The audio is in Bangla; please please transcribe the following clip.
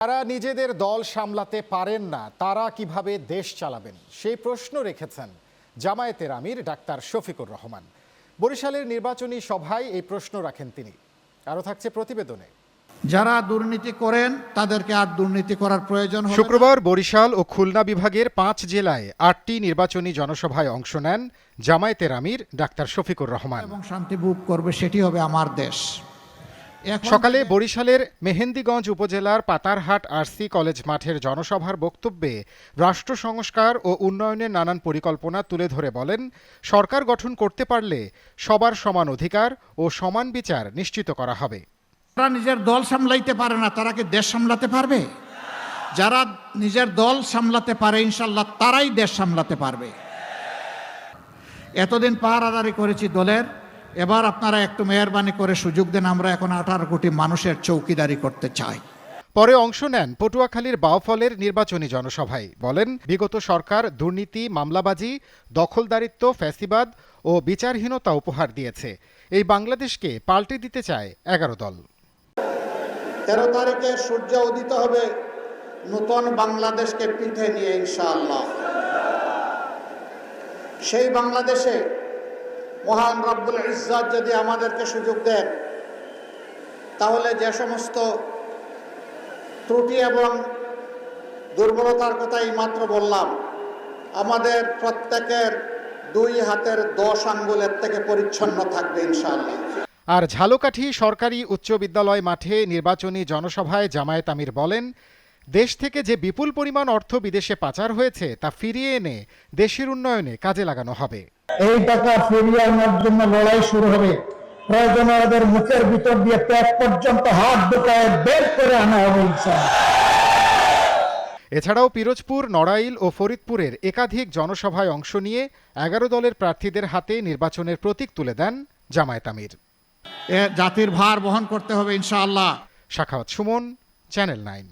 যারা নিজেদের দল সামলাতে পারেন না তারা কিভাবে দেশ চালাবেন সেই প্রশ্ন রেখেছেন জামায়াতের আমির ডাক্তার শফিকুর রহমান। বরিশালের নির্বাচনী সভায় এই প্রশ্ন রাখেন তিনি। আরও থাকছে প্রতিবেদনে। যারা দুর্নীতি করেন তাদেরকে আর দুর্নীতি করার প্রয়োজন হবে না। শুক্রবার বরিশাল ও খুলনা বিভাগের 5 জেলায় 8টি নির্বাচনী জনসভায় অংশ নেন জামায়াতের আমির ডাক্তার শফিকুর রহমান। এবং শান্তি ভোগ করবে, সেটি হবে আমার দেশ। সকালে বরিশালের মেহেন্দিগঞ্জ উপজেলার পাতারহাট আরসি কলেজ মাঠের জনসভার বক্তব্যে রাষ্ট্র সংস্কার ও উন্নয়নের নানান পরিকল্পনা তুলে ধরে বলেন, সরকার গঠন করতে পারলে সবার সমান অধিকার ও সমান বিচার নিশ্চিত করা হবে। যারা নিজের দল সামলাইতে পারে না তারা কি দেশ সামলাতে পারবে? যারা নিজের দল সামলাতে পারে ইনশাল্লাহ তারাই দেশ সামলাতে পারবে। এতদিন পাহারাদারি করেছি দলের, এবার আপনারা একটু মেহরবানি করে সুযোগ দেন, আমরা এখন 18 কোটি মানুষের চৌকিদারি করতে চাই। পরে অংশ নেন পটুয়াখালীর বাউফলের নির্বাচনী জনসভায়। বলেন, বিগত সরকার দুর্নীতি, মামলাবাজি, দখলদারিত্ব, ফ্যাসিবাদ ও বিচারহীনতা উপহার দিয়েছে। এই বাংলাদেশকে পাল্টে দিতে চায় 11 দল। 13 তারিখে সূর্য উদিত হবে নতুন বাংলাদেশকে পিঠে নিয়ে ইনশাআল্লাহ। সেই বাংলাদেশে মহান রব্বুল ইজ্জত যদি আমাদেরকে সুযোগ দেন, তাহলে যে সমস্ত ত্রুটি এবং দুর্বলতার কথা মাত্র বললাম, আমাদের প্রত্যেকের 2 হাতের 10 আঙ্গুলের থেকে পরিচ্ছন্ন থাকবে ইনশাআল্লাহ। আর ঝালকাঠি সরকারি উচ্চ বিদ্যালয় মাঠে নির্বাচনী জনসভায় জামায়াত আমির বলেন, দেশ থেকে যে বিপুল পরিমাণ অর্থ বিদেশে পাচার হয়েছে তা ফিরিয়ে এনে দেশের উন্নয়নে কাজে লাগানো হবে। এই টাকা ফিরিয়ে আনার জন্য লড়াই শুরু হবে। প্রয়োজনে ওদের মুখের ভিতর দিয়ে পেট পর্যন্ত হাত ঢুকায় বের করে আনা হবে ইনশাআল্লাহ। এছাড়াও পিরোজপুর, নড়াইল ও ফরিদপুরের একাধিক জনসভায় অংশ নিয়ে 11 দলের প্রার্থীদের হাতে নির্বাচনের প্রতীক তুলে দেন জামায়াত আমির। জাতির ভার বহন করতে হবে ইনশাআল্লাহ। সাখাওয়াত সুমন, চ্যানেল 9।